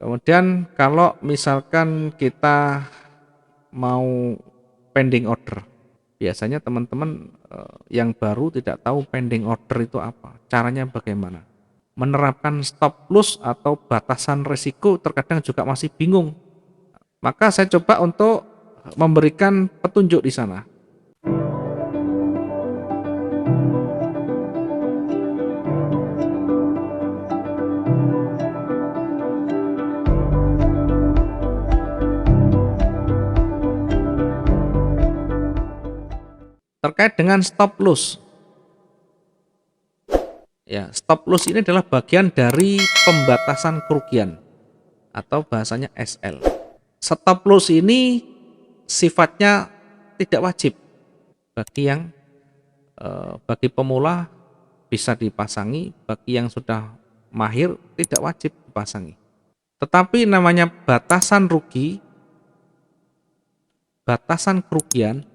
Kemudian kalau misalkan kita mau pending order, biasanya teman-teman yang baru tidak tahu pending order itu apa, caranya bagaimana. Menerapkan stop loss atau batasan risiko terkadang juga masih bingung. Maka saya coba untuk memberikan petunjuk di sana. Terkait dengan stop loss. Ya, stop loss ini adalah bagian dari pembatasan kerugian atau bahasanya SL. Stop loss ini sifatnya tidak wajib bagi pemula bisa dipasangi, bagi yang sudah mahir tidak wajib dipasangi. Tetapi namanya batasan rugi, batasan kerugian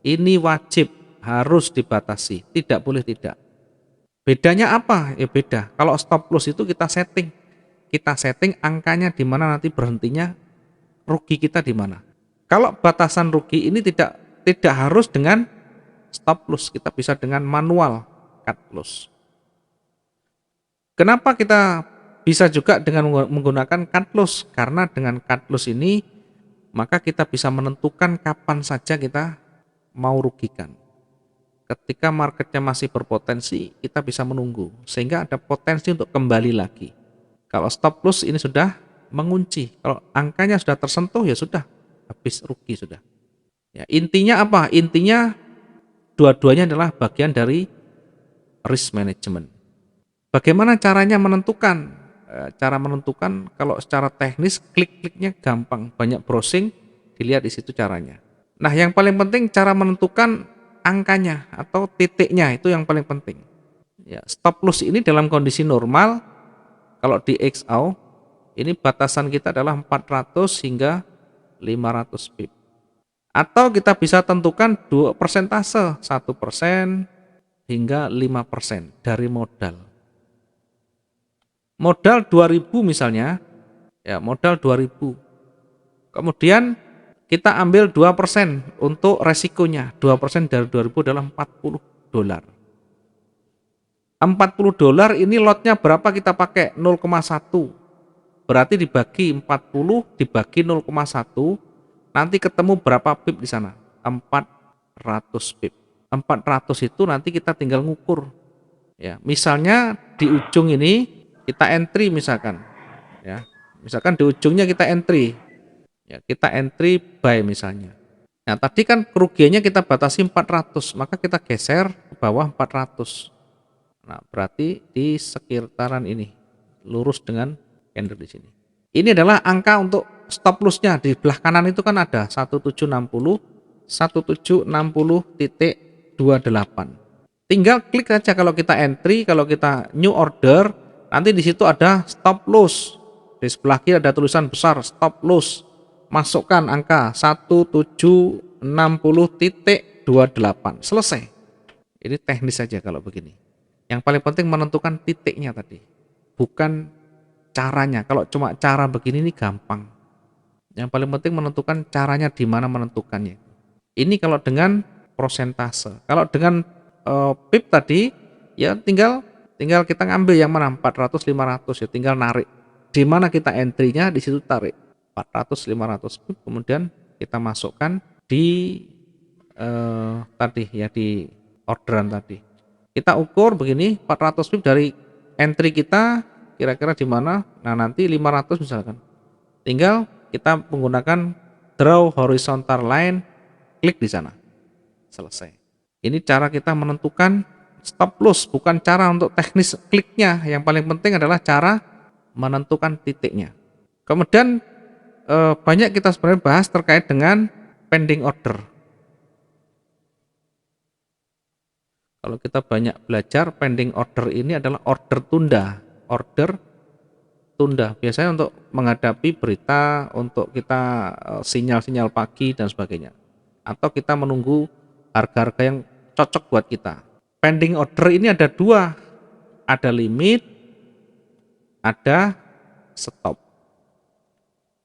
ini wajib harus dibatasi, tidak boleh tidak. Bedanya apa? Ya beda. Kalau stop loss itu kita setting angkanya di mana nanti berhentinya, rugi kita di mana. Kalau batasan rugi ini tidak harus dengan stop loss, kita bisa dengan manual cut loss. Kenapa kita bisa juga dengan menggunakan cut loss? Karena dengan cut loss ini maka kita bisa menentukan kapan saja kita mau rugikan. Ketika marketnya masih berpotensi, kita bisa menunggu sehingga ada potensi untuk kembali lagi. Kalau stop loss ini sudah mengunci, kalau angkanya sudah tersentuh ya sudah habis, rugi sudah. Ya, intinya apa? Intinya dua-duanya adalah bagian dari risk management. Bagaimana caranya menentukan? Cara menentukan kalau secara teknis klik-kliknya gampang, banyak browsing, dilihat di situ caranya. Nah, yang paling penting cara menentukan angkanya atau titiknya itu yang paling penting. Ya, stop loss ini dalam kondisi normal kalau di XAU ini batasan kita adalah 400 hingga 500 pip. Atau kita bisa tentukan 2 persentase, 1% hingga 5% dari modal. Modal 2000 misalnya, ya modal 2000. Kemudian kita ambil 2% untuk resikonya. 2% dari 2000 adalah $40. $40 ini lotnya berapa kita pakai? 0,1. Berarti dibagi 40 dibagi 0,1, nanti ketemu berapa pip di sana? 400 pip. 400 itu nanti kita tinggal ngukur. Ya, misalnya di ujung ini kita entry misalkan. Ya. Misalkan di ujungnya kita entry. Ya, kita entry buy misalnya. Nah, tadi kan kerugiannya kita batasi 400, maka kita geser ke bawah 400. Nah, berarti di sekitaran ini, lurus dengan candle di sini. Ini adalah angka untuk stop loss-nya. Di belah kanan itu kan ada 1760, 1760.28. Tinggal klik saja kalau kita entry, kalau kita new order, nanti di situ ada stop loss. Di sebelah kiri ada tulisan besar stop loss. Masukkan angka 1760.28. Selesai. Ini teknis saja kalau begini. Yang paling penting menentukan titiknya tadi, bukan caranya. Kalau cuma cara begini ini gampang. Yang paling penting menentukan caranya di mana menentukannya. Ini kalau dengan prosentase. Kalau dengan pip tadi ya tinggal kita ngambil yang mana 400 500 ya, tinggal narik. Di mana kita entry-nya di situ tarik 400 500 pip, kemudian kita masukkan di tadi ya di orderan tadi. Kita ukur begini 400 pip dari entry kita kira-kira di mana. Nah, nanti 500 misalkan. Tinggal kita menggunakan draw horizontal line, klik di sana. Selesai. Ini cara kita menentukan stop loss, bukan cara untuk teknis kliknya. Yang paling penting adalah cara menentukan titiknya. Kemudian banyak kita sebenarnya bahas terkait dengan pending order. Kalau kita banyak belajar, pending order ini adalah order tunda. Order tunda biasanya untuk menghadapi berita, untuk kita sinyal-sinyal pagi dan sebagainya, atau kita menunggu harga-harga yang cocok buat kita. Pending order ini ada dua, ada limit, ada stop.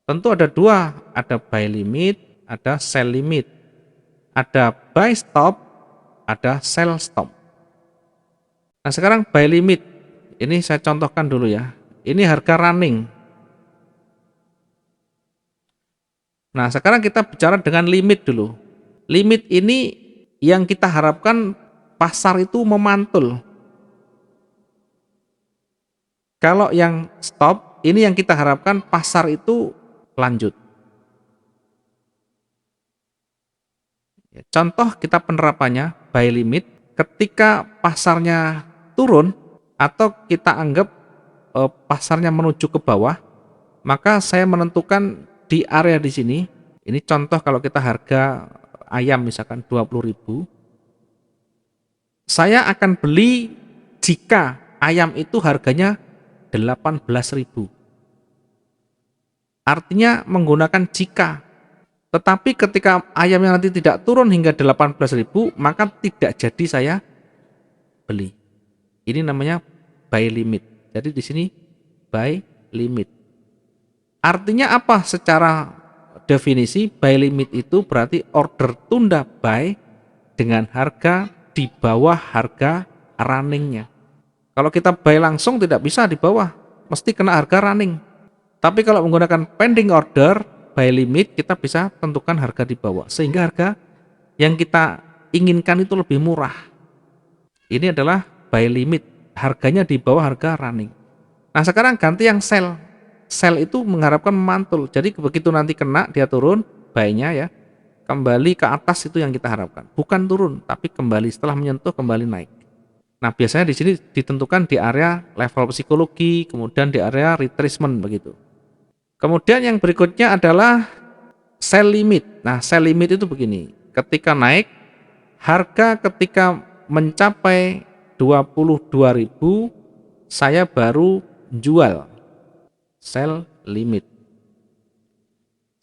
Tentu ada dua, ada buy limit, ada sell limit. Ada buy stop, ada sell stop. Nah sekarang buy limit, ini saya contohkan dulu ya. Ini harga running. Nah sekarang kita bicara dengan limit dulu. Limit ini yang kita harapkan pasar itu memantul. Kalau yang stop, ini yang kita harapkan pasar itu lanjut. Contoh kita penerapannya, buy limit, ketika pasarnya turun atau kita anggap pasarnya menuju ke bawah, maka saya menentukan di area di sini, ini contoh kalau kita harga ayam misalkan 20.000, saya akan beli jika ayam itu harganya 18.000. Artinya menggunakan jika. Tetapi ketika ayamnya nanti tidak turun hingga 18.000, maka tidak jadi saya beli. Ini namanya buy limit. Jadi di sini buy limit. Artinya apa secara definisi? Buy limit itu berarti order tunda buy dengan harga di bawah harga runningnya. Kalau kita buy langsung tidak bisa di bawah, mesti kena harga running. Tapi kalau menggunakan pending order, buy limit, kita bisa tentukan harga di bawah. Sehingga harga yang kita inginkan itu lebih murah. Ini adalah buy limit, harganya di bawah harga running. Nah sekarang ganti yang sell. Sell itu mengharapkan memantul. Jadi begitu nanti kena, dia turun, buy-nya ya, kembali ke atas itu yang kita harapkan. Bukan turun, tapi kembali setelah menyentuh kembali naik. Nah biasanya di sini ditentukan di area level psikologi, kemudian di area retracement begitu. Kemudian yang berikutnya adalah sell limit. Nah sell limit itu begini, ketika naik, harga ketika mencapai 22.000, saya baru jual, sell limit.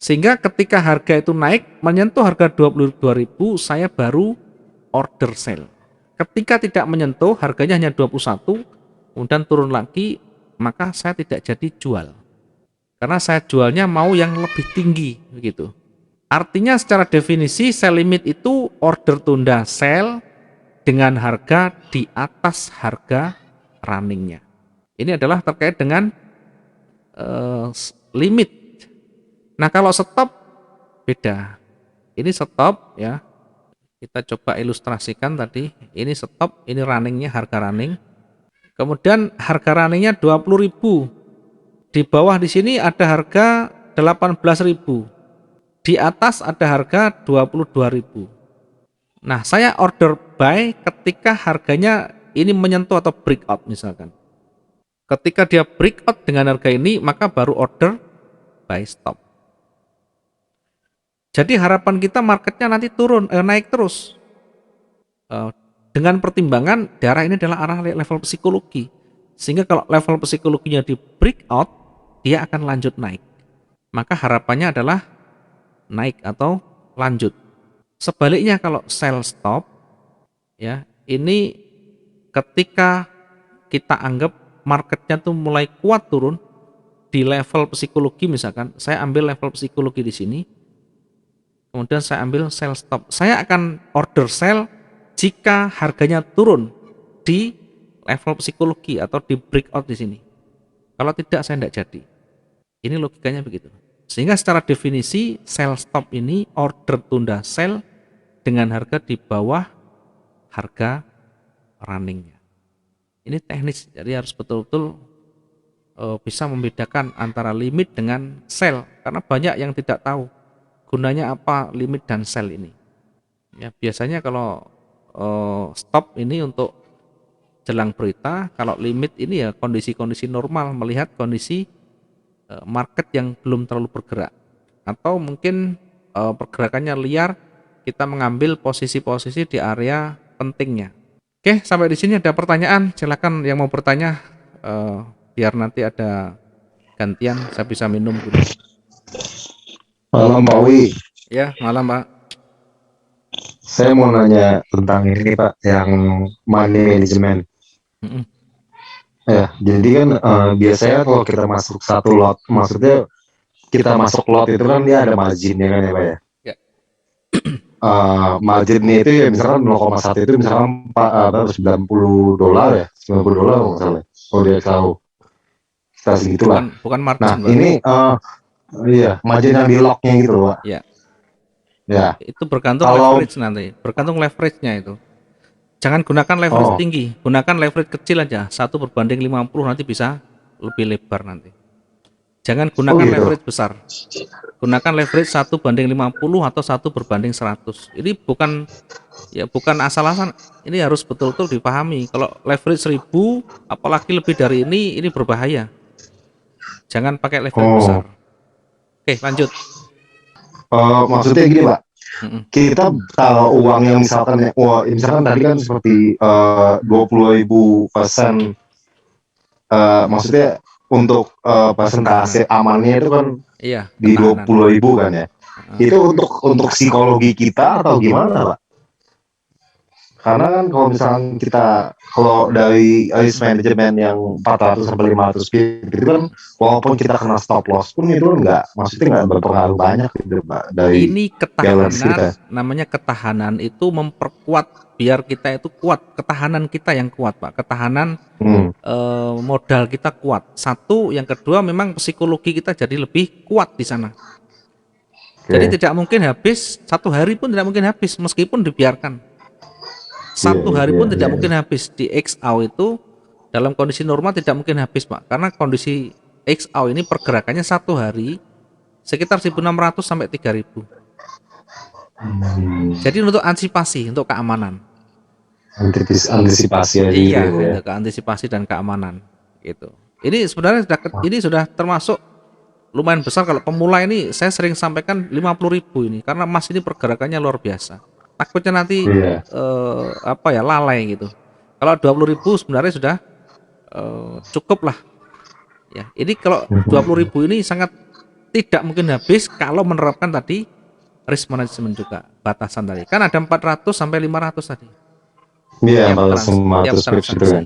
Sehingga ketika harga itu naik, menyentuh harga 22.000, saya baru order sell. Ketika tidak menyentuh, harganya hanya 21, kemudian turun lagi, maka saya tidak jadi jual. Karena saya jualnya mau yang lebih tinggi, begitu. Artinya secara definisi sell limit itu order tunda sell dengan harga di atas harga runningnya. Ini adalah terkait dengan limit. Nah kalau stop beda. Ini stop ya. Kita coba ilustrasikan tadi. Ini stop, ini runningnya harga running. Kemudian harga runningnya 20.000. Di bawah di sini ada harga 18.000. Di atas ada harga 22.000. Nah, saya order buy ketika harganya ini menyentuh atau breakout misalkan. Ketika dia breakout dengan harga ini, maka baru order buy stop. Jadi harapan kita marketnya nanti turun, naik terus. Dengan pertimbangan daerah ini adalah arah level psikologi. Sehingga kalau level psikologinya di breakout, dia akan lanjut naik. Maka harapannya adalah naik atau lanjut. Sebaliknya kalau sell stop, ya ini ketika kita anggap marketnya tuh mulai kuat turun di level psikologi misalkan, saya ambil level psikologi di sini, kemudian saya ambil sell stop. Saya akan order sell jika harganya turun di level psikologi atau di breakout di sini. Kalau tidak, saya tidak jadi. Ini logikanya begitu. Sehingga secara definisi sell stop ini order tunda sell dengan harga di bawah harga runningnya. Ini teknis, jadi harus betul-betul bisa membedakan antara limit dengan sell. Karena banyak yang tidak tahu gunanya apa limit dan sell ini. Ya, biasanya kalau stop ini untuk jelang berita, kalau limit ini ya kondisi-kondisi normal, melihat kondisi market yang belum terlalu bergerak, atau mungkin pergerakannya liar, kita mengambil posisi-posisi di area pentingnya. Oke, sampai di sini ada pertanyaan, silakan yang mau bertanya, biar nanti ada gantian, saya bisa minum dulu. Malam Pak Wi. Ya, malam Pak. Saya mau nanya tentang ini Pak, yang money management. Ya, jadi kan biasanya kalau kita masuk satu lot, maksudnya kita masuk lot itu kan dia ada marginnya kan ya Pak ya. Ya. Marginnya itu ya misalkan 0,1 itu misalkan $90 ya, $90 kalau nggak salah. Kalau dia tahu kita segitulah. Bukan Nah margin, Pak. ini iya margin yang di locknya gitu loh Pak. Ya. Ya. Itu bergantung Kalau- leverage nanti, bergantung leverage-nya itu. Jangan gunakan leverage Oh. tinggi, gunakan leverage kecil aja, 1/50 nanti bisa lebih lebar nanti. Jangan gunakan gitu. leverage besar. Gunakan leverage 1/50 atau 1/100. Ini bukan asal-asalan. Ini harus betul-betul dipahami. Kalau leverage 1000, apalagi lebih dari ini berbahaya. Jangan pakai leverage Oh. besar. Oke, lanjut. Maksudnya gini Pak, Mm-mm. kita taruh uang yang misalkan misalkan tadi kan seperti 20.000%, maksudnya untuk persentase amannya itu kan Iya, di ketahanan. 20.000 kan ya. Itu untuk psikologi kita atau gimana Pak? Karena kan kalau misalkan kalau dari risk management yang 400 sampai 500 pip itu kan walaupun kita kena stop loss pun itu maksudnya nggak berpengaruh banyak gitu Pak dari Ini balance kita. ketahanan, namanya ketahanan itu memperkuat biar kita itu kuat. Ketahanan kita yang kuat, Pak. Ketahanan modal kita kuat. Satu, yang kedua memang psikologi kita jadi lebih kuat di sana. Jadi tidak mungkin habis, satu hari pun tidak mungkin habis meskipun dibiarkan. Satu hari pun tidak mungkin habis. Di XAU itu dalam kondisi normal tidak mungkin habis Pak, karena kondisi XAU ini pergerakannya satu hari sekitar 1.600 sampai 3.000. Jadi untuk antisipasi, untuk keamanan. Antisipasi aja Iya, gitu ya. untuk antisipasi dan keamanan gitu. Ini sebenarnya sudah termasuk lumayan besar. Kalau pemula ini saya sering sampaikan 50.000 ini, karena emas ini pergerakannya luar biasa. Takutnya nanti lalai gitu. Kalau 20.000 sebenarnya sudah cukup lah. Ya, ini kalau 20.000 ini sangat tidak mungkin habis kalau menerapkan tadi risk management juga, batasan tadi. Kan ada 400 sampai 500 tadi. Iya, tiap 500 pips itu kan.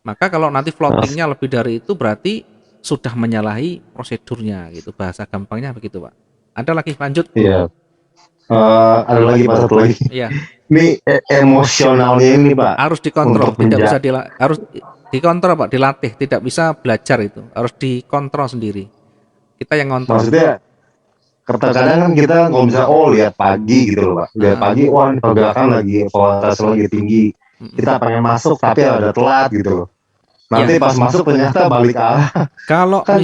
Maka kalau nanti floatingnya lebih dari itu berarti sudah menyalahi prosedurnya gitu. Bahasa gampangnya begitu, Pak. Ada lagi, lanjut. Iya. Ada lagi Pak, satu lagi. Iya. Ini emosionalnya ini Pak. Harus dikontrol, tidak bisa harus dikontrol Pak, dilatih, tidak bisa belajar itu. Harus dikontrol sendiri. Kita yang ngontrol. Maksudnya kadang kan kita nggak bisa lihat pagi gitu loh Pak. Lihat pagi, wah ini pergerakan lagi volatilitas lagi tinggi. Kita pengen masuk tapi ada telat gitu loh. Nanti pas masuk ternyata balik arah. Kalau kan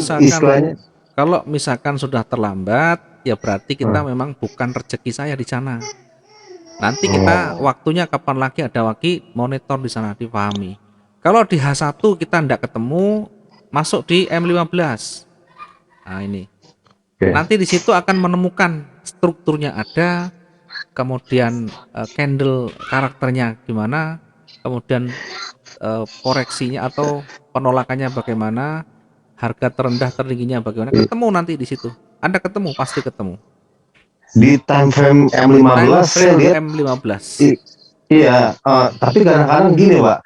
kalau misalkan sudah terlambat, ya berarti kita memang bukan rezeki saya di sana. Nanti kita waktunya kapan lagi ada lagi monitor di sana, dipahami. Kalau di H1 kita tidak ketemu, masuk di M15. Nah ini. Nanti di situ akan menemukan strukturnya ada, kemudian candle karakternya gimana, kemudian koreksinya atau penolakannya bagaimana, harga terendah tertingginya bagaimana, ketemu nanti di situ. Anda ketemu, pasti ketemu. Di time frame M15 saya lihat M15. Iya, tapi kadang-kadang gini Pak,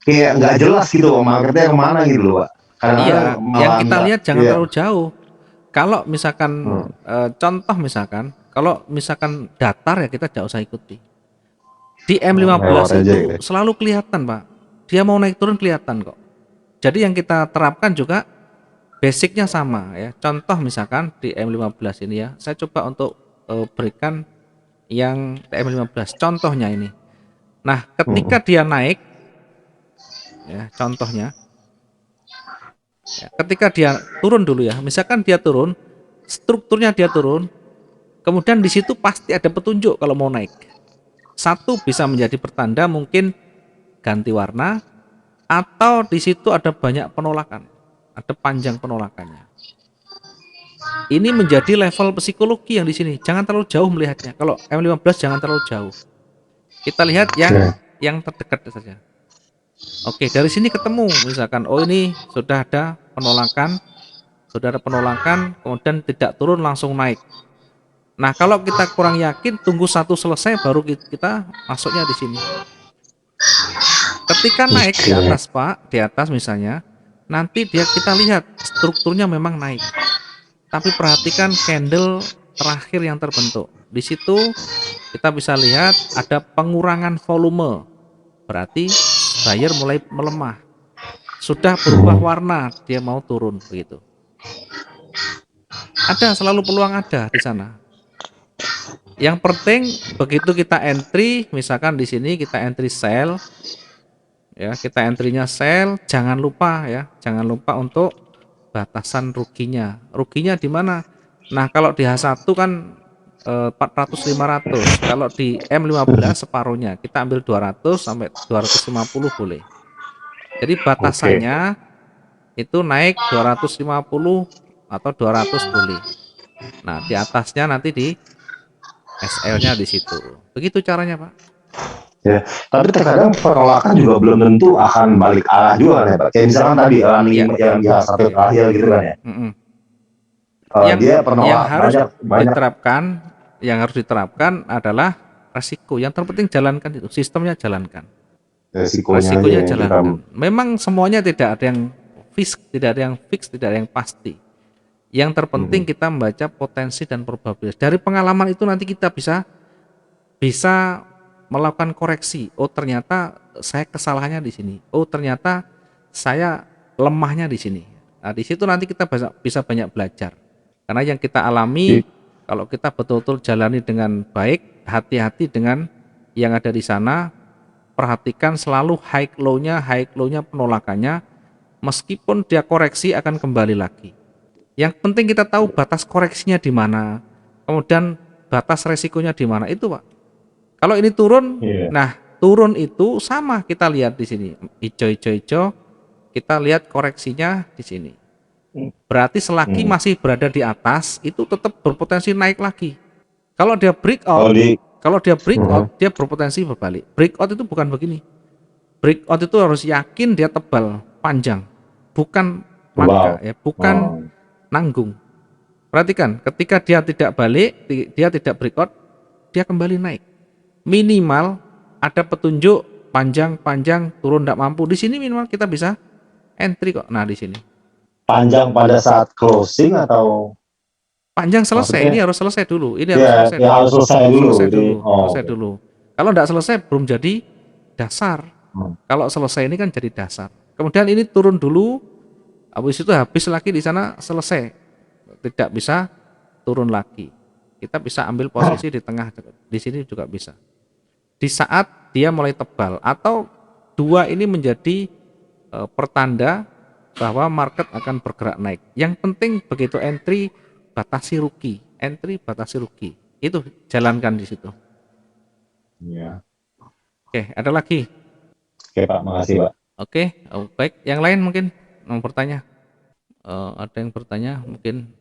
kayak nggak jelas gitu marketnya kemana gitu loh Pak. Iya, yang kita lihat jangan terlalu jauh. Kalau misalkan contoh misalkan, kalau misalkan datar ya kita tidak usah ikuti. Di M15 itu selalu kelihatan Pak, dia mau naik turun kelihatan kok. Jadi yang kita terapkan juga basicnya sama ya. Contoh misalkan di M15 ini ya, saya coba untuk berikan yang M15 contohnya ini. Nah, ketika dia naik ya, contohnya ya, ketika dia turun dulu ya, misalkan dia turun, strukturnya dia turun, kemudian di situ pasti ada petunjuk kalau mau naik. Satu bisa menjadi pertanda mungkin ganti warna, atau di situ ada banyak penolakan, ada panjang penolakannya. Ini menjadi level psikologi yang di sini. Jangan terlalu jauh melihatnya. Kalau M15 jangan terlalu jauh. Kita lihat yang terdekat saja. Oke, dari sini ketemu misalkan, oh ini sudah ada penolakan, kemudian tidak turun langsung naik. Nah, kalau kita kurang yakin, tunggu satu selesai baru kita masuknya di sini. Ketika naik di atas Pak, di atas misalnya, nanti kita lihat strukturnya memang naik. Tapi perhatikan candle terakhir yang terbentuk. Di situ kita bisa lihat ada pengurangan volume. Berarti buyer mulai melemah. Sudah berubah warna, dia mau turun begitu. Ada selalu peluang ada di sana. Yang penting begitu kita entry, misalkan di sini kita entry sell, ya kita entry-nya sell, jangan lupa untuk batasan ruginya. Ruginya di mana? Nah, kalau di H1 kan 400 500. Kalau di M15 separuhnya. Kita ambil 200 sampai 250 boleh. Jadi batasannya itu naik 250 atau 200 boleh. Nah, di atasnya nanti di SL-nya di situ. Begitu caranya, Pak. Ya, tapi terkadang penolakan juga belum tentu akan balik arah juga kan ya Pak. Kayak misalkan tadi Ya. yang di satu terakhir gitu kan ya. Dia penolak yang harus diterapkan adalah resiko. Yang terpenting jalankan itu, sistemnya jalankan. Resikonya jalankan. Memang semuanya tidak ada yang fix, tidak ada yang pasti. Yang terpenting kita membaca potensi dan probabilitas. Dari pengalaman itu nanti kita bisa melakukan koreksi. Oh, ternyata saya kesalahannya di sini. Oh, ternyata saya lemahnya di sini. Nah, di situ nanti kita bisa banyak belajar. Karena yang kita alami, kalau kita betul-betul jalani dengan baik, hati-hati dengan yang ada di sana, perhatikan selalu high low-nya penolakannya, meskipun dia koreksi akan kembali lagi. Yang penting kita tahu batas koreksinya di mana, kemudian batas resikonya di mana, itu Pak. Kalau ini turun, nah turun itu sama kita lihat di sini, hijau, kita lihat koreksinya di sini. Berarti selagi masih berada di atas, itu tetap berpotensi naik lagi. Kalau dia breakout, dia berpotensi berbalik. Breakout itu bukan begini. Breakout itu harus yakin dia tebal, panjang, bukan langka, ya, bukan nanggung. Perhatikan, ketika dia tidak balik, dia tidak breakout, dia kembali naik. Minimal ada petunjuk panjang turun tidak mampu. Di sini minimal kita bisa entry kok. Nah, di sini. Panjang pada saat closing atau panjang selesai? Maksudnya, ini harus selesai dulu. Ini harus selesai dulu. Kalau tidak selesai belum jadi dasar. Kalau selesai ini kan jadi dasar. Kemudian ini turun dulu, habis itu habis lagi di sana selesai. Tidak bisa turun lagi. Kita bisa ambil posisi di tengah, di sini juga bisa. Di saat dia mulai tebal atau dua ini menjadi pertanda bahwa market akan bergerak naik. Yang penting begitu entry batasi rugi, itu jalankan di situ. Ya. Oke, ada lagi? Oke Pak, makasih Pak. Oke, baik. Yang lain mungkin mau bertanya? Ada yang bertanya mungkin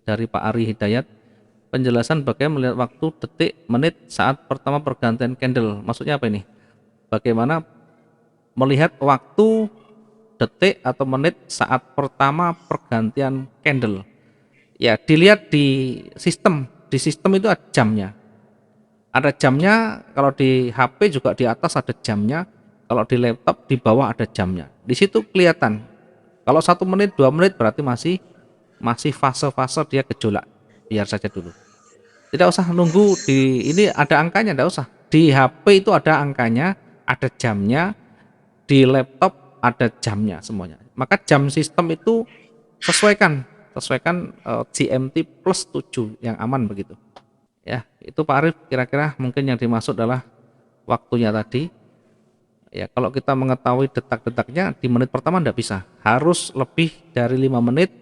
dari Pak Ari Hidayat. Penjelasan bagaimana melihat waktu, detik, menit saat pertama pergantian candle. Maksudnya apa ini? Bagaimana melihat waktu, detik atau menit saat pertama pergantian candle? Ya, dilihat di sistem. Di sistem itu ada jamnya. Ada jamnya, kalau di HP juga di atas ada jamnya. Kalau di laptop di bawah ada jamnya. Di situ kelihatan. Kalau 1 menit, 2 menit berarti masih fase-fase dia gejolak. Biar saja dulu. Tidak usah nunggu ini ada angkanya, tidak usah. Di HP itu ada angkanya, ada jamnya. Di laptop ada jamnya semuanya. Maka jam sistem itu sesuaikan GMT plus 7 yang aman begitu. Ya, itu Pak Arif kira-kira mungkin yang dimaksud adalah waktunya tadi. Ya, kalau kita mengetahui detak-detaknya di menit pertama tidak bisa, harus lebih dari 5 menit.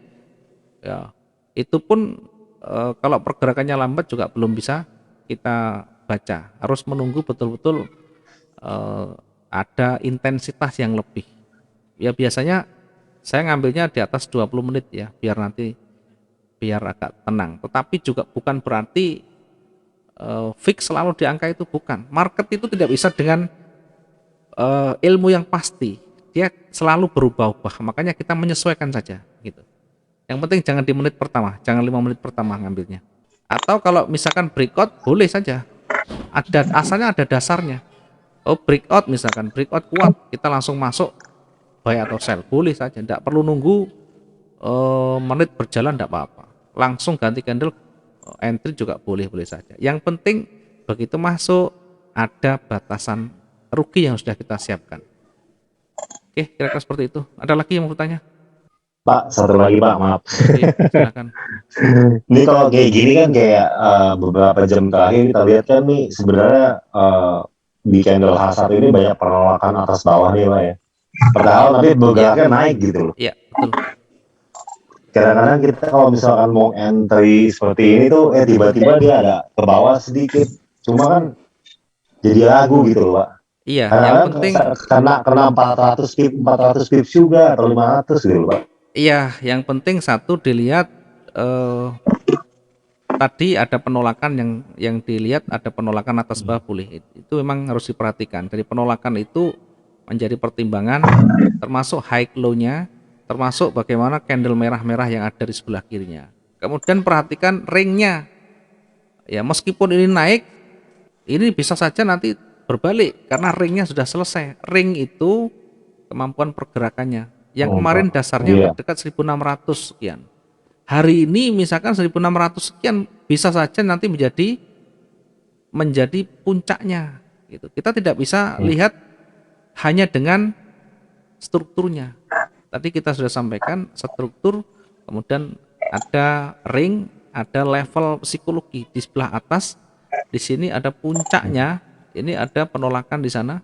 Ya, itu pun kalau pergerakannya lambat juga belum bisa kita baca. Harus menunggu betul-betul ada intensitas yang lebih. Ya biasanya saya ngambilnya di atas 20 menit ya, biar agak tenang. Tetapi juga bukan berarti fix selalu di angka itu, bukan. Market itu tidak bisa dengan ilmu yang pasti. Dia selalu berubah-ubah. Makanya kita menyesuaikan saja gitu. Yang penting jangan di menit pertama, jangan 5 menit pertama ngambilnya. Atau kalau misalkan breakout boleh saja. Asalnya ada dasarnya. Oh, breakout misalkan, breakout kuat, kita langsung masuk buy atau sell, boleh saja, tidak perlu nunggu menit berjalan, tidak apa-apa, langsung ganti candle, entry juga boleh-boleh saja. Yang penting begitu masuk ada batasan rugi yang sudah kita siapkan. Oke, kira-kira seperti itu. Ada lagi yang mau bertanya? Pak, satu lagi Pak, maaf. Oke, silakan. Ini kalau kayak gini kan kayak beberapa jam terakhir kita lihat kan nih sebenarnya di candle H1 ini banyak penolakan atas bawah nih Pak ya. Padahal tapi bergeraknya naik gitu loh. Iya, betul. Kadang-kadang kita kalau misalkan mau entry seperti ini tuh tiba-tiba dia ada ke bawah sedikit. Cuma kan jadi ragu gitu loh Pak. Iya, yang Kadang-kadang penting kena 400 pips juga atau 500 gitu loh Pak. iya, yang penting satu dilihat tadi ada penolakan yang dilihat ada penolakan atas bawah boleh. Itu memang harus diperhatikan. Dari penolakan itu menjadi pertimbangan termasuk high low-nya, termasuk bagaimana candle merah-merah yang ada di sebelah kirinya. Kemudian perhatikan ring-nya. Ya, meskipun ini naik, ini bisa saja nanti berbalik karena ringnya sudah selesai. Ring itu kemampuan pergerakannya. Yang kemarin dasarnya Iya. udah dekat 1600 sekian. Hari ini misalkan 1600 sekian bisa saja nanti menjadi puncaknya gitu. Kita tidak bisa lihat hanya dengan strukturnya. Tadi kita sudah sampaikan struktur, kemudian ada ring, ada level psikologi di sebelah atas. Di sini ada puncaknya, ini ada penolakan di sana.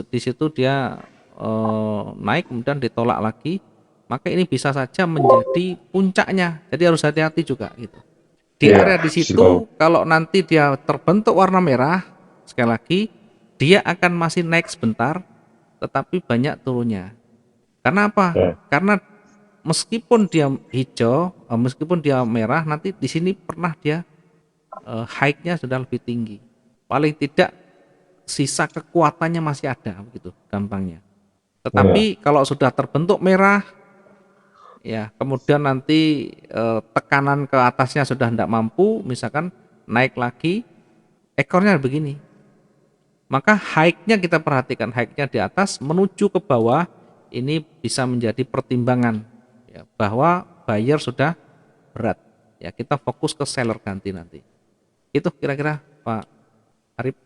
Di situ dia naik kemudian ditolak lagi, maka ini bisa saja menjadi puncaknya. Jadi harus hati-hati juga gitu. Di area di situ kalau nanti dia terbentuk warna merah, sekali lagi dia akan masih naik sebentar, tetapi banyak turunnya. Karena apa? Karena meskipun dia hijau, meskipun dia merah, nanti di sini pernah dia high-nya sudah lebih tinggi. Paling tidak sisa kekuatannya masih ada, begitu gampangnya. Tetapi kalau sudah terbentuk merah, ya kemudian nanti tekanan ke atasnya sudah tidak mampu, misalkan naik lagi, ekornya begini. Maka high-nya kita perhatikan, high-nya di atas menuju ke bawah, ini bisa menjadi pertimbangan ya, bahwa buyer sudah berat. Ya, kita fokus ke seller ganti nanti. Itu kira-kira Pak Arif.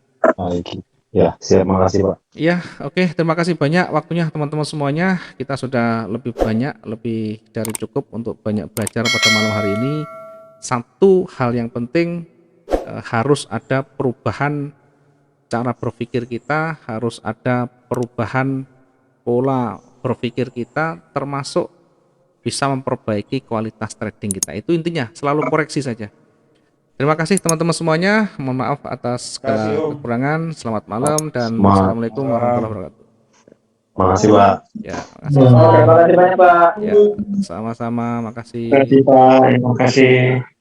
Ya, siap, makasih Pak. Ya, oke, terima kasih banyak waktunya teman-teman semuanya. Kita sudah lebih banyak, lebih dari cukup untuk banyak belajar pada malam hari ini. Satu hal yang penting, harus ada perubahan cara berpikir kita, harus ada perubahan pola berpikir kita, termasuk bisa memperbaiki kualitas trading kita. Itu intinya, selalu koreksi saja. Terima kasih teman-teman semuanya. Mohon maaf atas segala kekurangan. Selamat malam dan assalamualaikum warahmatullahi wabarakatuh. Makasih Pak. Ya, makasih. Terima kasih banyak Pak. Ya, sama-sama. Makasih. Terima kasih Pak. Terima kasih.